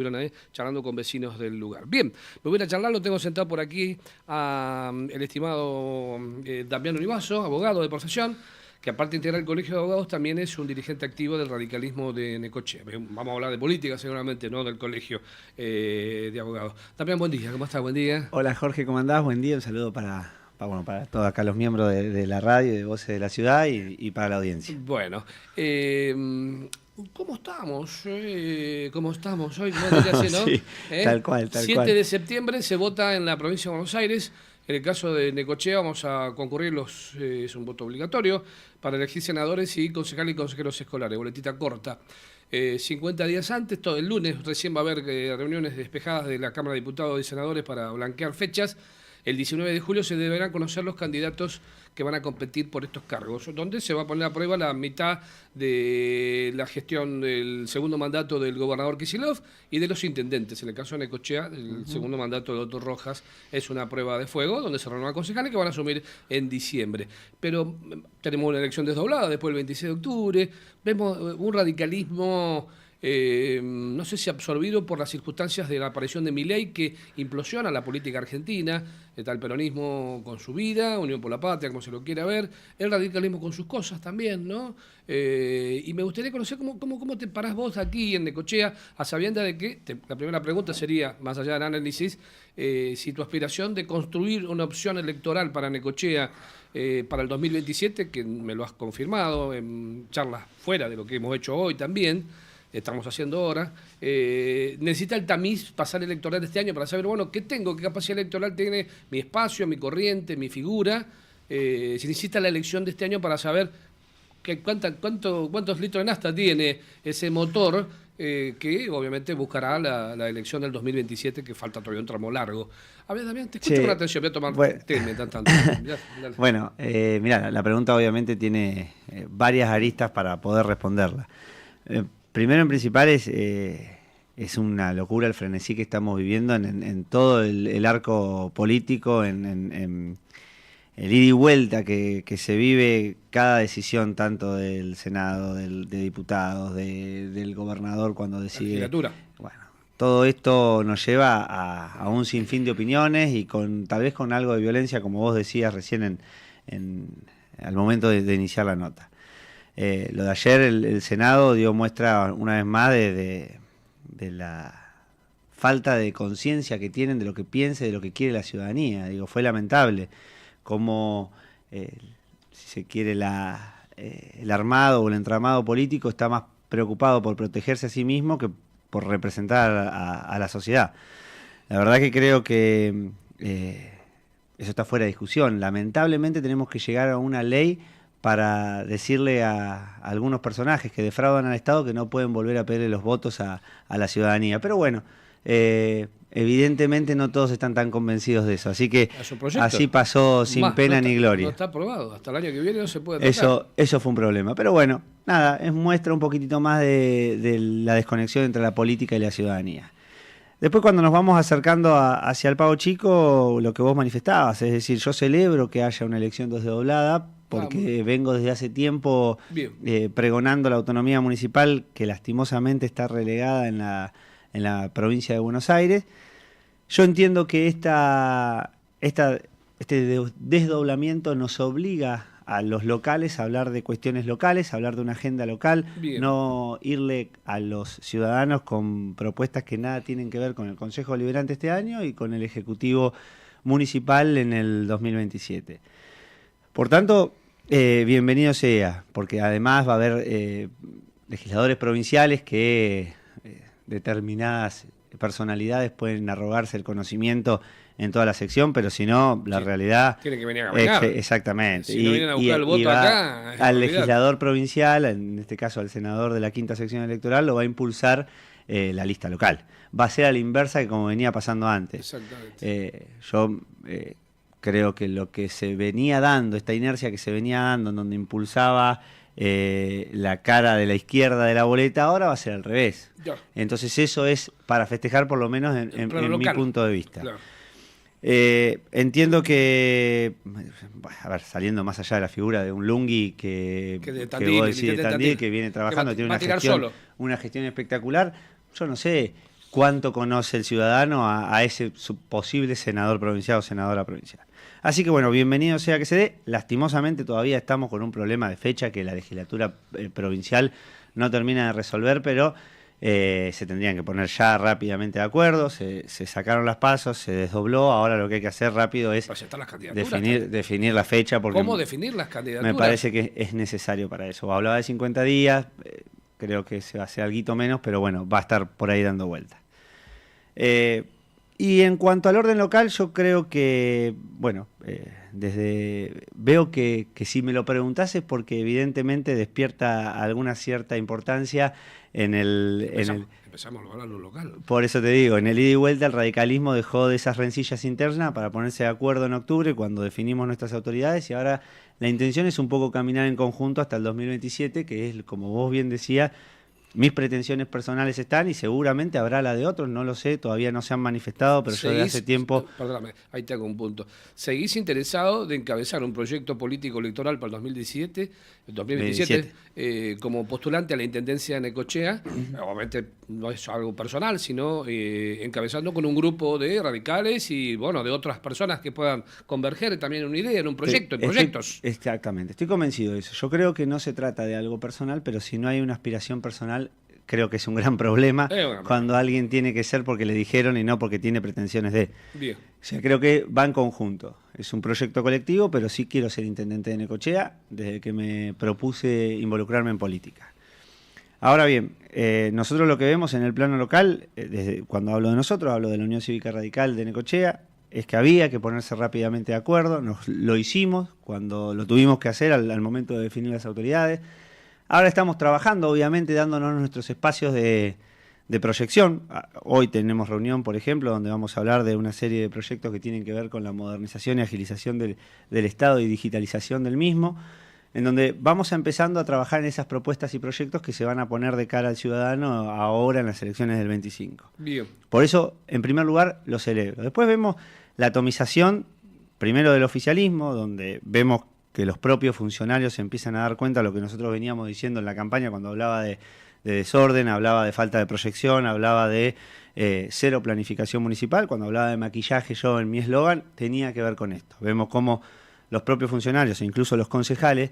estuvieron ahí charlando con vecinos del lugar. Bien, me voy a charlar, lo tengo sentado por aquí a el estimado Damián Olivazo, abogado de profesión, que aparte de integrar el Colegio de Abogados también es un dirigente activo del radicalismo de Necochea. Vamos a hablar de política seguramente, no del Colegio de Abogados. Damián, buen día, ¿cómo estás? Buen día. Hola Jorge, ¿cómo andás? Buen día, un saludo para todos acá los miembros de la radio, de Voces de la Ciudad y para la audiencia. Bueno, ¿cómo estamos? ¿Cómo estamos hoy? ¿Cómo diría así, no? Sí, tal cual. 7 de septiembre se vota en la provincia de Buenos Aires. En el caso de Necochea vamos a concurrir, es un voto obligatorio, para elegir senadores y concejales y consejeros escolares, boletita corta. 50 días antes, todo el lunes recién va a haber reuniones despejadas de la Cámara de Diputados y Senadores para blanquear fechas. El 19 de julio se deberán conocer los candidatos que van a competir por estos cargos, donde se va a poner a prueba la mitad de la gestión del segundo mandato del gobernador Kicillof y de los intendentes. En el caso de Necochea, el segundo mandato de Otto Rojas es una prueba de fuego, donde se renuevan concejales que van a asumir en diciembre. Pero tenemos una elección desdoblada después del 26 de octubre, vemos un radicalismo... no sé si absorbido por las circunstancias de la aparición de Milei, que implosiona la política argentina. Está el peronismo con su vida, Unión por la Patria, como se lo quiera ver, el radicalismo con sus cosas también, ¿no? Y me gustaría conocer cómo te parás vos aquí en Necochea, a sabiendas de que, la primera pregunta sería, más allá del análisis, si tu aspiración de construir una opción electoral para Necochea para el 2027, que me lo has confirmado en charlas fuera de lo que hemos hecho hoy también, estamos haciendo ahora, necesita el tamiz pasar electoral de este año para saber, bueno, qué tengo, qué capacidad electoral tiene mi espacio, mi corriente, mi figura. Se necesita la elección de este año para saber cuántos litros de nafta tiene ese motor, que obviamente buscará la elección del 2027, que falta todavía un tramo largo. A ver, Damián, te escucho con atención, voy a tomar té mientras tanto. Bueno, mirá, la pregunta obviamente tiene varias aristas para poder responderla. Primero en principal es una locura el frenesí que estamos viviendo en todo el arco político, en el ida y vuelta que se vive cada decisión, tanto del Senado, de diputados, del gobernador cuando decide. Bueno, todo esto nos lleva a un sinfín de opiniones y tal vez con algo de violencia, como vos decías recién al momento de iniciar la nota. Lo de ayer, el Senado dio muestra una vez más de la falta de conciencia que tienen de lo que piensa y de lo que quiere la ciudadanía. Digo, fue lamentable cómo, si se quiere, el armado o el entramado político está más preocupado por protegerse a sí mismo que por representar a la sociedad. La verdad que creo que eso está fuera de discusión. Lamentablemente tenemos que llegar a una ley para decirle a algunos personajes que defraudan al Estado que no pueden volver a pedirle los votos a la ciudadanía. Pero bueno, evidentemente no todos están tan convencidos de eso. Así que así pasó sin pena ni gloria. No está aprobado, hasta el año que viene no se puede tocar. Eso fue un problema. Pero bueno, nada, muestra un poquitito más de la desconexión entre la política y la ciudadanía. Después, cuando nos vamos acercando hacia el Pago Chico, lo que vos manifestabas, es decir, yo celebro que haya una elección desdoblada, porque vengo desde hace tiempo pregonando la autonomía municipal, que lastimosamente está relegada en la provincia de Buenos Aires. Yo entiendo que este desdoblamiento nos obliga a los locales a hablar de cuestiones locales, a hablar de una agenda local, no irle a los ciudadanos con propuestas que nada tienen que ver con el Consejo Deliberante este año y con el Ejecutivo Municipal en el 2027. Por tanto, bienvenido sea, porque además va a haber legisladores provinciales que determinadas personalidades pueden arrogarse el conocimiento en toda la sección, pero si no, la realidad... Tiene que venir a ganar. Exactamente. Si no vienen a buscar el voto acá... Al legislador provincial, en este caso al senador de la quinta sección electoral, lo va a impulsar la lista local. Va a ser a la inversa que como venía pasando antes. Exactamente. Yo creo que lo que se venía dando, esta inercia que se venía dando, en donde impulsaba la cara de la izquierda de la boleta, ahora va a ser al revés. Entonces eso es para festejar, por lo menos en mi punto de vista. Claro. Entiendo que, a ver, saliendo más allá de la figura de un Lungui que vos decís de Tandil, que viene trabajando, que tiene una gestión espectacular, yo no sé, cuánto conoce el ciudadano a ese posible senador provincial o senadora provincial. Así que bueno, bienvenido sea que se dé. Lastimosamente todavía estamos con un problema de fecha que la legislatura provincial no termina de resolver, pero se tendrían que poner ya rápidamente de acuerdo, se sacaron las pasos, se desdobló, ahora lo que hay que hacer rápido es definir la fecha. Porque ¿cómo definir las candidaturas? Me parece que es necesario para eso. Hablaba de 50 días, creo que se va a hacer algo menos, pero bueno, va a estar por ahí dando vueltas. Y en cuanto al orden local, yo creo que, bueno, veo que si me lo preguntás es porque evidentemente despierta alguna cierta importancia Empezamos a hablar lo local. Por eso te digo, en el ida y vuelta el radicalismo dejó de esas rencillas internas para ponerse de acuerdo en octubre cuando definimos nuestras autoridades, y ahora la intención es un poco caminar en conjunto hasta el 2027, que es, como vos bien decías, mis pretensiones personales están y seguramente habrá la de otros, no lo sé, todavía no se han manifestado, pero yo desde hace tiempo... Perdóname, ahí te hago un punto. ¿Seguís interesado de encabezar un proyecto político electoral para el 2027 como postulante a la Intendencia de Necochea? Obviamente no es algo personal, sino encabezando con un grupo de radicales y bueno, de otras personas que puedan converger también en una idea, en un proyecto, en proyectos. Exactamente, estoy convencido de eso. Yo creo que no se trata de algo personal, pero si no hay una aspiración personal, creo que es un gran problema cuando alguien tiene que ser porque le dijeron y no porque tiene pretensiones de... Bien. O sea, creo que va en conjunto. Es un proyecto colectivo, pero sí quiero ser intendente de Necochea desde que me propuse involucrarme en política. Ahora bien, nosotros lo que vemos en el plano local, cuando hablo de nosotros, hablo de la Unión Cívica Radical de Necochea, es que había que ponerse rápidamente de acuerdo. Lo hicimos cuando lo tuvimos que hacer al momento de definir las autoridades. Ahora estamos trabajando, obviamente, dándonos nuestros espacios de proyección. Hoy tenemos reunión, por ejemplo, donde vamos a hablar de una serie de proyectos que tienen que ver con la modernización y agilización del Estado y digitalización del mismo, en donde vamos empezando a trabajar en esas propuestas y proyectos que se van a poner de cara al ciudadano ahora en las elecciones del 25. Bien. Por eso, en primer lugar, lo celebro. Después vemos la atomización, primero del oficialismo, donde vemos que los propios funcionarios se empiezan a dar cuenta de lo que nosotros veníamos diciendo en la campaña cuando hablaba de desorden, hablaba de falta de proyección, hablaba de cero planificación municipal. Cuando hablaba de maquillaje, yo en mi eslogan tenía que ver con esto. Vemos cómo los propios funcionarios e incluso los concejales,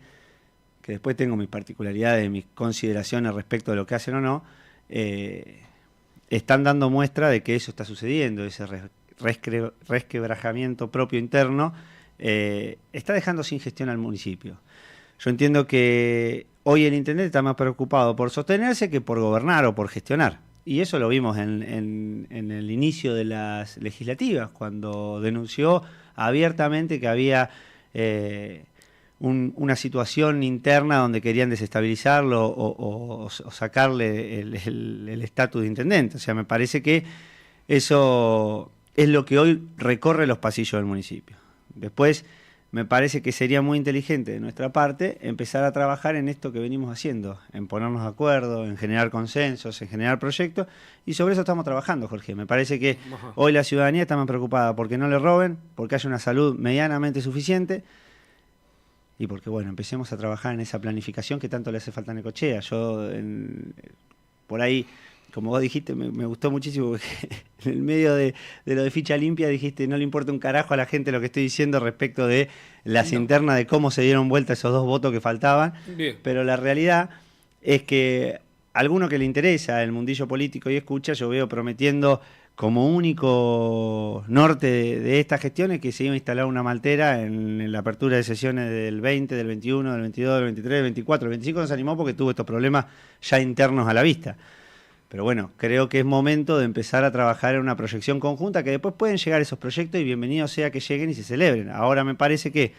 que después tengo mis particularidades, mis consideraciones respecto de lo que hacen o no, están dando muestra de que eso está sucediendo, ese resquebrajamiento propio interno está dejando sin gestión al municipio. Yo entiendo que hoy el intendente está más preocupado por sostenerse que por gobernar o por gestionar. Y eso lo vimos en el inicio de las legislativas, cuando denunció abiertamente que había una situación interna donde querían desestabilizarlo o sacarle el estatus de intendente. O sea, me parece que eso es lo que hoy recorre los pasillos del municipio. Después, me parece que sería muy inteligente de nuestra parte empezar a trabajar en esto que venimos haciendo, en ponernos de acuerdo, en generar consensos, en generar proyectos, y sobre eso estamos trabajando, Jorge. Me parece que hoy la ciudadanía está más preocupada porque no le roben, porque haya una salud medianamente suficiente, y porque, bueno, empecemos a trabajar en esa planificación que tanto le hace falta a Necochea. Por ahí, como vos dijiste, me gustó muchísimo, porque en el medio de lo de ficha limpia dijiste, no le importa un carajo a la gente lo que estoy diciendo respecto de las internas, de cómo se dieron vuelta esos 2 votos que faltaban. Bien. Pero la realidad es que a alguno que le interesa el mundillo político y escucha, yo veo prometiendo como único norte de estas gestiones que se iba a instalar una maltera en la apertura de sesiones del 20, del 21, del 22, del 23, del 24. El 25 no se animó porque tuvo estos problemas ya internos a la vista. Pero bueno, creo que es momento de empezar a trabajar en una proyección conjunta, que después pueden llegar esos proyectos y bienvenido sea que lleguen y se celebren. Ahora me parece que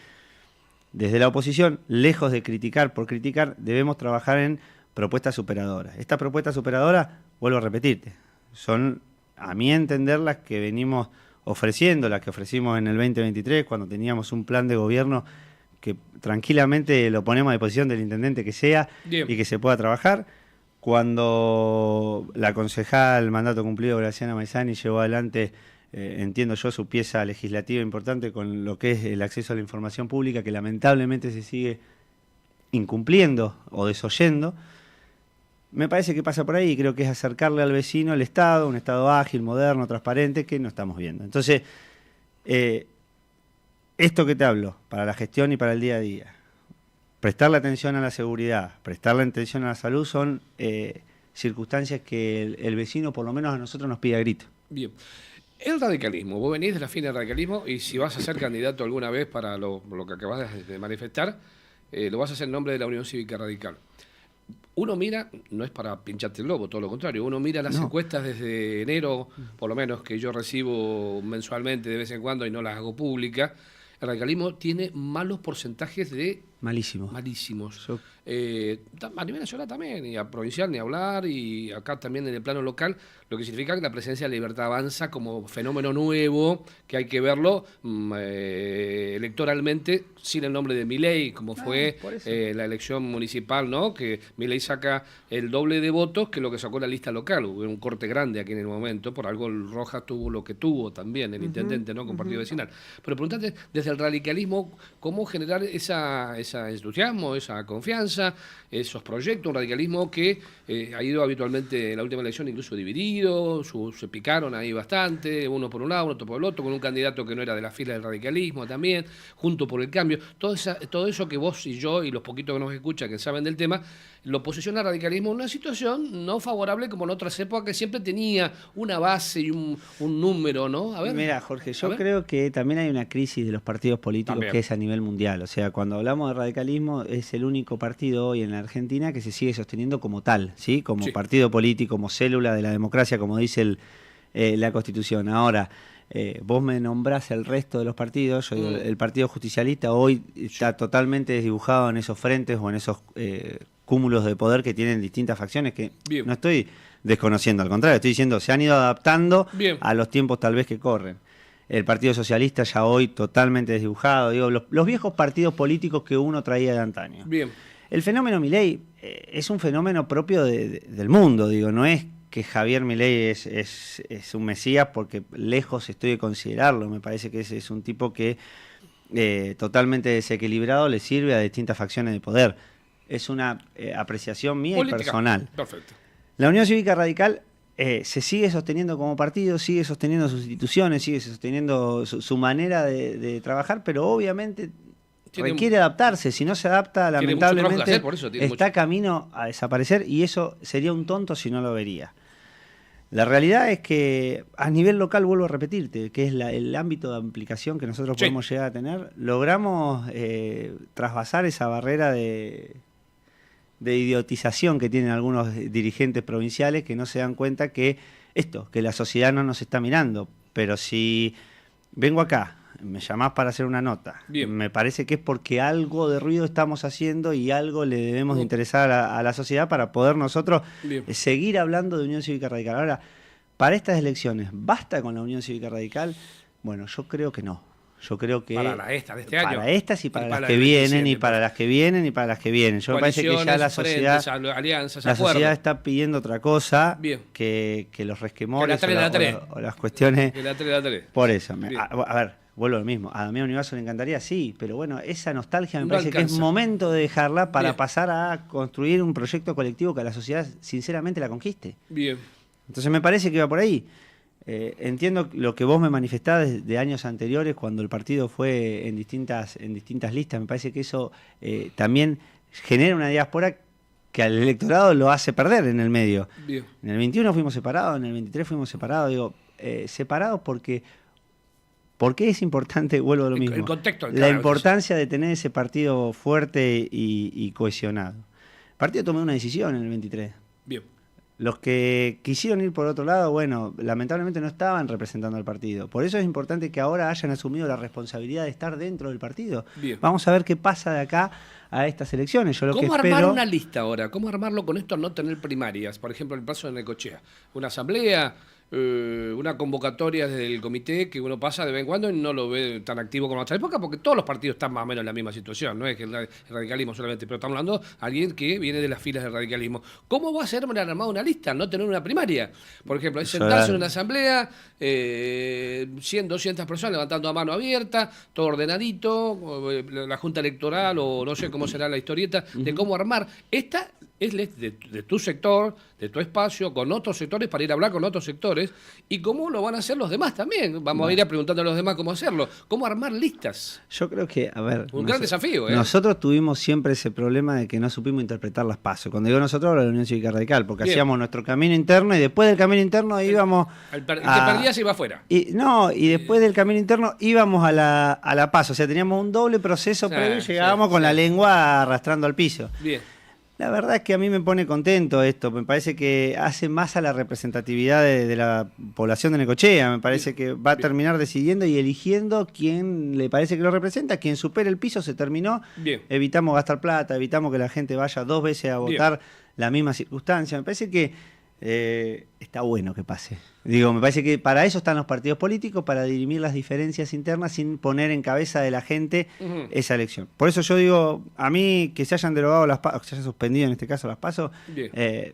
desde la oposición, lejos de criticar por criticar, debemos trabajar en propuestas superadoras. Estas propuestas superadoras, vuelvo a repetirte, son, a mi entender, las que venimos ofreciendo, las que ofrecimos en el 2023, cuando teníamos un plan de gobierno que tranquilamente lo ponemos a disposición del intendente que sea. Bien. Y que se pueda trabajar. Cuando la concejal mandato cumplido Graciana Maizani llevó adelante, entiendo yo, su pieza legislativa importante con lo que es el acceso a la información pública, que lamentablemente se sigue incumpliendo o desoyendo, Me parece que pasa por ahí y creo que es acercarle al vecino el Estado, un Estado ágil, moderno, transparente, que no estamos viendo. Entonces, esto que te hablo, para la gestión y para el día a día, prestarle atención a la seguridad, prestarle atención a la salud, son circunstancias que el vecino, por lo menos a nosotros, nos pide a grito. Bien. El radicalismo, vos venís de la fina del radicalismo y si vas a ser candidato alguna vez para lo que acabas de manifestar, lo vas a hacer en nombre de la Unión Cívica Radical. Uno mira, no es para pincharte el globo, todo lo contrario, uno mira las encuestas desde enero, por lo menos que yo recibo mensualmente de vez en cuando y no las hago públicas. El radicalismo tiene malos porcentajes de... Malísimos. A nivel nacional también, y a provincial ni hablar, y acá también en el plano local, lo que significa que la presencia de Libertad Avanza como fenómeno nuevo, que hay que verlo electoralmente, sin el nombre de Milei, como fue la elección municipal, ¿no? Que Milei saca el doble de votos que lo que sacó la lista local. Hubo un corte grande aquí en el momento, por algo el Rojas tuvo lo que tuvo también, el intendente, ¿no? Con partido vecinal. Pero preguntate, desde el radicalismo, ¿cómo generar ese entusiasmo, esa confianza, esos proyectos, un radicalismo que ha ido habitualmente en la última elección incluso dividido, se picaron ahí bastante, uno por un lado, otro por el otro, con un candidato que no era de la fila del radicalismo también, junto por el cambio, todo eso que vos y yo y los poquitos que nos escuchan que saben del tema, lo posiciona al radicalismo en una situación no favorable como en otras épocas que siempre tenía una base y un número, ¿no? A ver. Mira, Jorge, yo creo que también hay una crisis de los partidos políticos también, que es a nivel mundial. O sea, cuando hablamos de radicalismo, es el único partido hoy en la Argentina que se sigue sosteniendo como tal, ¿sí? Como partido político, como célula de la democracia, como dice la Constitución. Ahora, vos me nombrás el resto de los partidos, yo digo, el Partido Justicialista hoy está totalmente desdibujado en esos frentes o en esos cúmulos de poder que tienen distintas facciones que no estoy desconociendo, al contrario, estoy diciendo, se han ido adaptando a los tiempos tal vez que corren. El Partido Socialista ya hoy totalmente desdibujado, digo, los viejos partidos políticos que uno traía de antaño. El fenómeno Milei es un fenómeno propio del mundo, digo, no es que Javier Milei es un mesías porque lejos estoy de considerarlo, me parece que es un tipo que totalmente desequilibrado le sirve a distintas facciones de poder. Es una apreciación mía política y personal. Perfecto. La Unión Cívica Radical se sigue sosteniendo como partido, sigue sosteniendo sus instituciones, sigue sosteniendo su manera de trabajar, pero obviamente requiere adaptarse. Si no se adapta, lamentablemente está camino a desaparecer y eso sería un tonto si no lo vería. La realidad es que a nivel local, vuelvo a repetirte, que es el ámbito de aplicación que nosotros podemos llegar a tener, logramos trasvasar esa barrera de idiotización que tienen algunos dirigentes provinciales que no se dan cuenta que la sociedad no nos está mirando. Pero si vengo acá, me llamás para hacer una nota, me parece que es porque algo de ruido estamos haciendo y algo le debemos de interesar a la sociedad para poder nosotros seguir hablando de Unión Cívica Radical. Ahora, para estas elecciones, ¿basta con la Unión Cívica Radical? Bueno, yo creo que no. Yo creo que para estas de este año. Para estas y para las que vienen, y para las que vienen, y para las que vienen. Yo me parece que ya la sociedad, alianzas, la sociedad está pidiendo otra cosa que los resquemores o las cuestiones. Que la 3. Por eso. A ver, vuelvo al mismo. A Damián Univaso le encantaría, sí, pero bueno, esa nostalgia me parece que es momento de dejarla para pasar a construir un proyecto colectivo que a la sociedad sinceramente la conquiste. Entonces me parece que va por ahí. Entiendo lo que vos me manifestás de años anteriores cuando el partido fue en distintas listas. Me parece que eso también genera una diáspora que al electorado lo hace perder en el medio. En el 21 fuimos separados, en el 23 fuimos separados. Digo, separados porque es importante, vuelvo a lo mismo, el contexto, la importancia de tener ese partido fuerte y cohesionado. El partido tomó una decisión en el 23. Los que quisieron ir por otro lado, bueno, lamentablemente no estaban representando al partido. Por eso es importante que ahora hayan asumido la responsabilidad de estar dentro del partido. Vamos a ver qué pasa de acá a estas elecciones. ¿Cómo armar una lista ahora? ¿Cómo armarlo con esto no tener primarias? Por ejemplo, el paso de Necochea. Una asamblea, una convocatoria desde el comité que uno pasa de vez en cuando y no lo ve tan activo como en otra época, porque todos los partidos están más o menos en la misma situación, no es que el radicalismo solamente, pero estamos hablando de alguien que viene de las filas del radicalismo. ¿Cómo va a ser armar una lista, no tener una primaria? Por ejemplo, es sentarse en una asamblea, 100, 200 personas levantando a mano abierta, todo ordenadito, la junta electoral o no sé cómo será la historieta de cómo armar. es de tu sector, de tu espacio, con otros sectores, para ir a hablar con otros sectores, y cómo lo van a hacer los demás también. Vamos a ir a preguntarle a los demás cómo hacerlo, cómo armar listas. Yo creo que, a ver... Un gran desafío, ¿eh? Nosotros tuvimos siempre ese problema de que no supimos interpretar las PASO. Cuando digo nosotros, hablo de la Unión Cívica Radical, porque Bien. hacíamos nuestro camino interno y después del camino interno íbamos... El que perdía se iba afuera. Y después del camino interno íbamos a la PASO. O sea, teníamos un doble proceso previo y llegábamos con la lengua arrastrando al piso. Bien. La verdad es que a mí me pone contento esto. Me parece que hace más a la representatividad de la población de Necochea. Me parece que va a terminar decidiendo y eligiendo quién le parece que lo representa. Quien supere el piso se terminó. Bien. Evitamos gastar plata, evitamos que la gente vaya 2 veces a votar la misma circunstancia. Me parece que está bueno que pase. Digo, me parece que para eso están los partidos políticos, para dirimir las diferencias internas sin poner en cabeza de la gente esa elección. Por eso yo digo, a mí que se hayan derogado las PASO, que se hayan suspendido en este caso las PASO,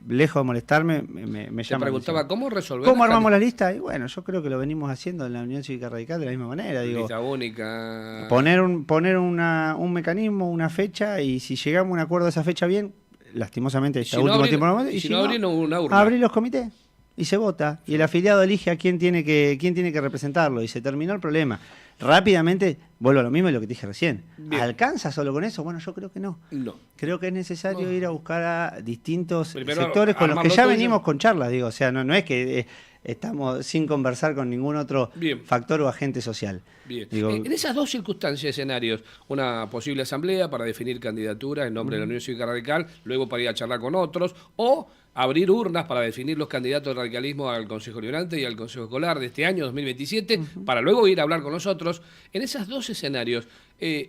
lejos de molestarme, me llama. Te preguntaba, ¿cómo resolver? ¿Cómo armamos la lista? Y bueno, yo creo que lo venimos haciendo en la Unión Cívica Radical de la misma manera. Digo, lista única. Poner un mecanismo, una fecha, y si llegamos a un acuerdo de esa fecha bien, lastimosamente está último tiempo. Y si no, abrir una urna. Abrir los comités y se vota. Y el afiliado elige a quién tiene que representarlo. Y se terminó el problema. Rápidamente, vuelvo a lo mismo de lo que te dije recién. Bien. ¿Alcanza solo con eso? Bueno, yo creo que no. No. Creo que es necesario ir a buscar a distintos Primero, sectores con los que ya tuyo. venimos con charlas. Digo, o sea, no es que estamos sin conversar con ningún otro factor o agente social. Bien. Digo, En esas dos circunstancias, escenarios, una posible asamblea para definir candidaturas en nombre de la Unión Cívica Radical, luego para ir a charlar con otros, o abrir urnas para definir los candidatos del radicalismo al Consejo Liberante y al Consejo Escolar de este año 2027, para luego ir a hablar con nosotros. En esos dos escenarios,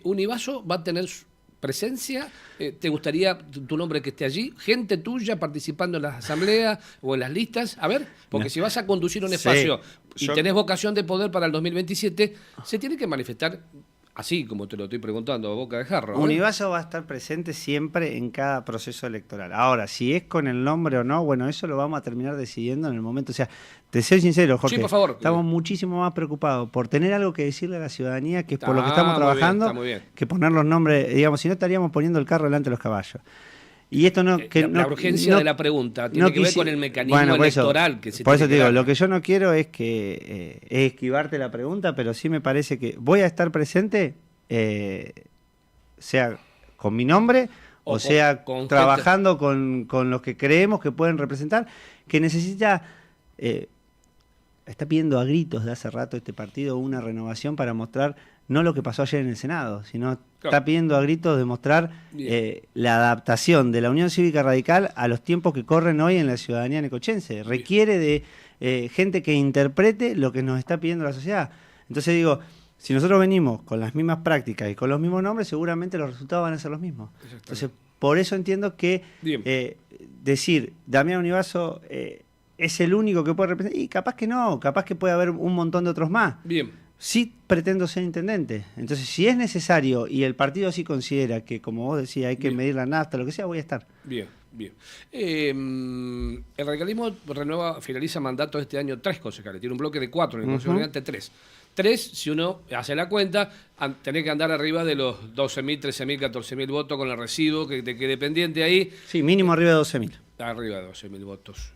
¿Univaso va a tener presencia? ¿Te gustaría tu nombre que esté allí? ¿Gente tuya participando en las asambleas o en las listas? A ver, porque si vas a conducir un espacio y tenés vocación de poder para el 2027, se tiene que manifestar así, como te lo estoy preguntando, a boca de jarro. Univaso va a estar presente siempre en cada proceso electoral. Ahora, si es con el nombre o no, bueno, eso lo vamos a terminar decidiendo en el momento. O sea, te soy sincero, Jorge, sí, por favor. Estamos muchísimo más preocupados por tener algo que decirle a la ciudadanía, que es por lo que estamos trabajando, muy bien. que poner los nombres. Digamos, si no estaríamos poniendo el carro delante de los caballos. Y esto no... la urgencia de la pregunta tiene que ver con el mecanismo electoral que se por eso tiene te que digo, dar. lo que yo no quiero es que es esquivarte la pregunta, pero sí me parece que voy a estar presente, sea con mi nombre o sea con trabajando con los que creemos que pueden representar, que necesita... está pidiendo a gritos de hace rato este partido una renovación para mostrar no lo que pasó ayer en el Senado, sino está pidiendo a gritos de mostrar la adaptación de la Unión Cívica Radical a los tiempos que corren hoy en la ciudadanía necochense. Requiere de gente que interprete lo que nos está pidiendo la sociedad. Entonces digo, si nosotros venimos con las mismas prácticas y con los mismos nombres, seguramente los resultados van a ser los mismos. Entonces, por eso entiendo que decir Damián Univaso es el único que puede representar, y capaz que no, capaz que puede haber un montón de otros más. Bien. Sí pretendo ser intendente. Entonces, si es necesario y el partido sí considera que, como vos decías, hay que medir la nafta, lo que sea, voy a estar. Bien. El radicalismo finaliza mandato este año 3 concejales. Tiene un bloque de 4, en el Consejo Liberante 3. 3, si uno hace la cuenta, tenés que andar arriba de los 12.000, 13.000, 14.000 votos con el residuo que te quede pendiente ahí. Sí, mínimo arriba de 12.000. Arriba de 12.000 votos.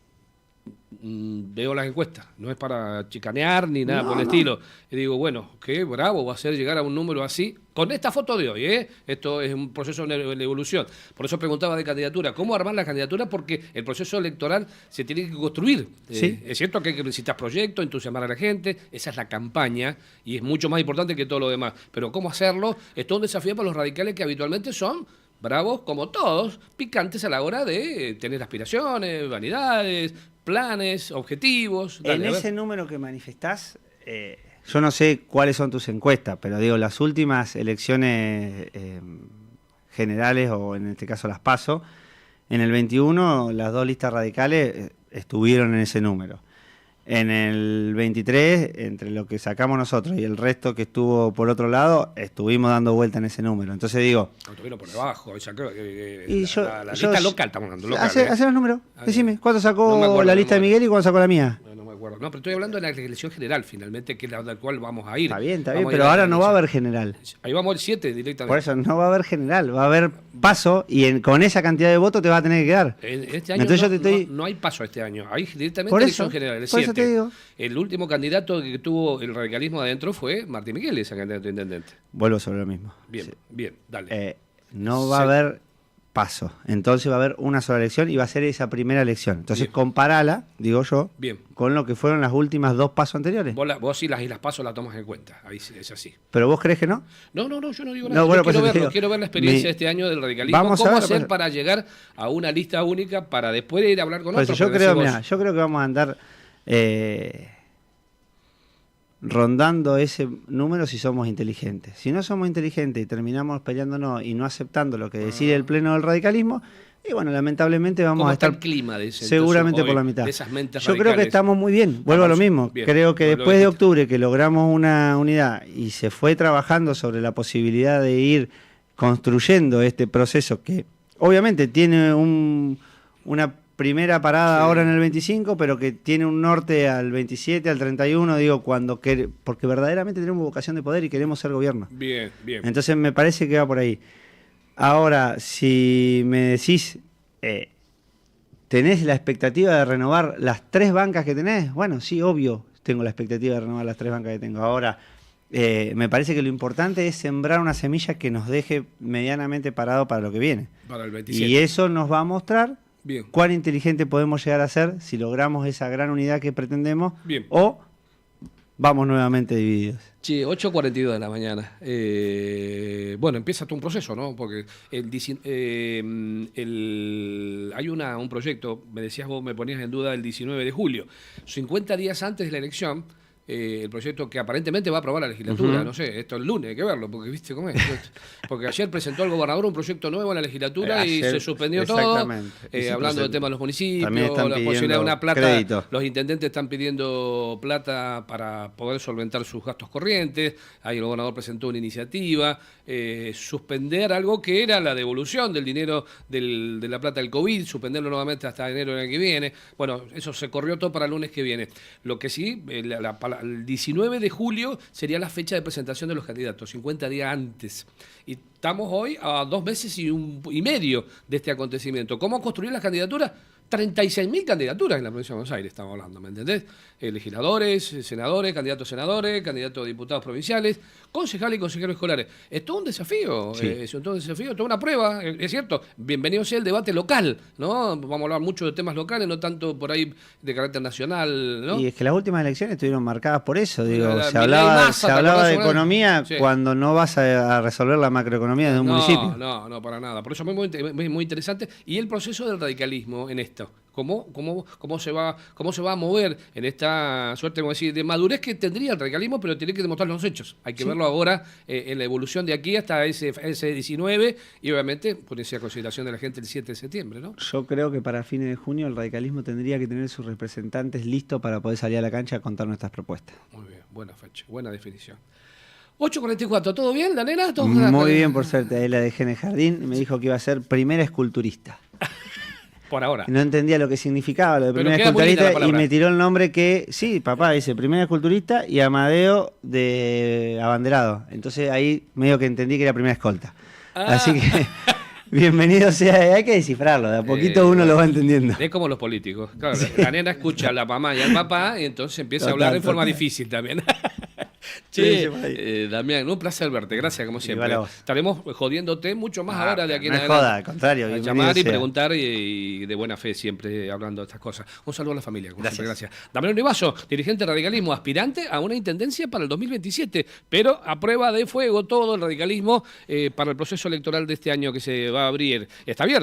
Veo las encuestas, no es para chicanear ni nada por el estilo. Y digo, bueno, qué bravo va a ser llegar a un número así, con esta foto de hoy, ¿eh? Esto es un proceso de evolución. Por eso preguntaba de candidatura, ¿cómo armar la candidatura? Porque el proceso electoral se tiene que construir. ¿Sí? Es cierto que hay que necesitar proyectos, entusiasmar a la gente, esa es la campaña, y es mucho más importante que todo lo demás. Pero ¿cómo hacerlo? Es todo un desafío para los radicales que habitualmente son bravos, como todos, picantes a la hora de tener aspiraciones, vanidades, planes, objetivos. En ese número que manifestás, yo no sé cuáles son tus encuestas, pero digo, las últimas elecciones generales, o en este caso las PASO, en el 21 las dos listas radicales estuvieron en ese número. En el 23, entre lo que sacamos nosotros y el resto que estuvo por otro lado, estuvimos dando vuelta en ese número. Entonces digo... Estuvieron por debajo. La yo, lista local, estamos hablando local. Hace los números. Decime, ¿cuánto sacó la lista de Miguel y cuánto sacó la mía? No me acuerdo. No, pero estoy hablando de la elección general, finalmente, que es la cual vamos a ir. Está bien, Vamos a ir pero a la ahora no va a elección. haber general. Ahí vamos al 7 directamente. Por eso no va a haber general, va a haber paso y con esa cantidad de votos te va a tener que quedar. Este año Entonces no, yo te estoy... no hay paso este año. Hay directamente Por elección eso, general, el por eso 7. te digo. El último candidato que tuvo el radicalismo adentro fue Martín Miguel, ese candidato a intendente. Vuelvo sobre lo mismo. Bien, Sí. bien, dale. No va a haber paso. Entonces va a haber una sola elección y va a ser esa primera elección. Entonces Bien. comparala, digo yo, Bien. con lo que fueron las últimas 2 pasos anteriores. Vos sí y las pasos las tomas en cuenta. Ahí sí, es así. ¿Pero vos crees que no? No, yo no digo No, nada. bueno, Yo pues quiero te verlo, digo, quiero ver la experiencia de este año del radicalismo. Vamos a ¿Cómo ver, hacer pues, para llegar a una lista única para después ir a hablar con Por otros? eso yo Porque creo, decís mirá, vos, yo creo que vamos a andar rondando ese número si somos inteligentes. Si no somos inteligentes y terminamos peleándonos y no aceptando lo que decide el Pleno del radicalismo, y bueno, lamentablemente vamos ¿cómo a está estar el clima de ese, seguramente entonces, por la hoy, mitad. de esas mentes Yo creo que radicales? estamos muy bien, vuelvo a lo mismo. Bien, Creo que lo después de dijiste. octubre que logramos una unidad y se fue trabajando sobre la posibilidad de ir construyendo este proceso que obviamente tiene una primera parada Sí. ahora en el 25, pero que tiene un norte al 27, al 31, digo, porque verdaderamente tenemos vocación de poder y queremos ser gobierno. Bien, bien. Entonces me parece que va por ahí. Ahora, si me decís, ¿tenés la expectativa de renovar las 3 bancas que tenés? Bueno, sí, obvio, tengo la expectativa de renovar las 3 bancas que tengo. Ahora, me parece que lo importante es sembrar una semilla que nos deje medianamente parado para lo que viene. Para el 27. Y eso nos va a mostrar Bien. cuán inteligente podemos llegar a ser si logramos esa gran unidad que pretendemos Bien. o vamos nuevamente divididos. Che, 8:42 de la mañana. Bueno, empieza todo un proceso, ¿no? Porque hay un proyecto, me decías vos, me ponías en duda, el 19 de julio, 50 días antes de la elección, el proyecto que aparentemente va a aprobar la legislatura, Ujú. no sé, esto el lunes hay que verlo, porque viste cómo es. Porque ayer presentó el gobernador un proyecto nuevo en la legislatura y Ayer, se suspendió todo, exactamente. Y se hablando del presentó. tema de los municipios, También están la posibilidad de pidiendo una plata, crédito. los intendentes están pidiendo plata para poder solventar sus gastos corrientes, ahí el gobernador presentó una iniciativa, suspender algo que era la devolución del dinero de la plata del COVID, suspenderlo nuevamente hasta enero del año que viene. Bueno, eso se corrió todo para el lunes que viene. Lo que sí, el 19 de julio sería la fecha de presentación de los candidatos, 50 días antes. Y estamos hoy a 2 meses y medio de este acontecimiento. ¿Cómo construir las candidaturas? 36.000 candidaturas en la provincia de Buenos Aires, estamos hablando, ¿me entendés? Legisladores, senadores, candidatos a diputados provinciales, concejales y consejeros escolares. Es todo un desafío, Sí. es todo un desafío, toda una prueba, es cierto. Bienvenido sea el debate local, ¿no? Vamos a hablar mucho de temas locales, no tanto por ahí de carácter nacional, ¿no? Y es que las últimas elecciones estuvieron marcadas por eso. Digo, La se Milei hablaba, Massa, se ¿te hablaba acordás de una vez? economía Sí. cuando no vas a resolver la macroeconomía de un municipio. No, para nada. Por eso es muy interesante. Y el proceso del radicalismo en esto. ¿Cómo se va a mover en esta suerte, como decir, de madurez que tendría el radicalismo, pero tiene que demostrar los hechos? Hay que verlo ahora en la evolución de aquí hasta ese 19 y obviamente ponerse a consideración de la gente el 7 de septiembre, ¿no? Yo creo que para fines de junio el radicalismo tendría que tener sus representantes listos para poder salir a la cancha a contar nuestras propuestas. Muy bien, buena fecha, buena definición. 8:44, ¿todo bien, la nena? ¿Todo Muy bien, por suerte. Ahí la dejé en el jardín. Me dijo que iba a ser primera esculturista. Por ahora. No entendía lo que significaba lo de Pero primera queda muy linda la esculturista y palabra. me tiró el nombre que, sí, papá dice primera esculturista y Amadeo de abanderado. Entonces ahí medio que entendí que era primera escolta. Ah. Así que bienvenido sea, hay que descifrarlo, de a poquito uno lo va entendidiendo. Es como los políticos. Claro, la nena escucha a la mamá y al papá y entonces empieza a hablar en forma difícil también. Che, Sí, por ahí. Damián, un placer verte, gracias como siempre. Igual a vos. Estaremos jodiéndote mucho más ahora de aquí en no es adelante. joda, al contrario, A bienvenido llamar y sea. preguntar y de buena fe siempre hablando de estas cosas. Un saludo a la familia, como siempre, Gracias. gracias. Damián Olivaso, dirigente de radicalismo, aspirante a una intendencia para el 2027, pero a prueba de fuego todo el radicalismo para el proceso electoral de este año que se va a abrir. Está abierto.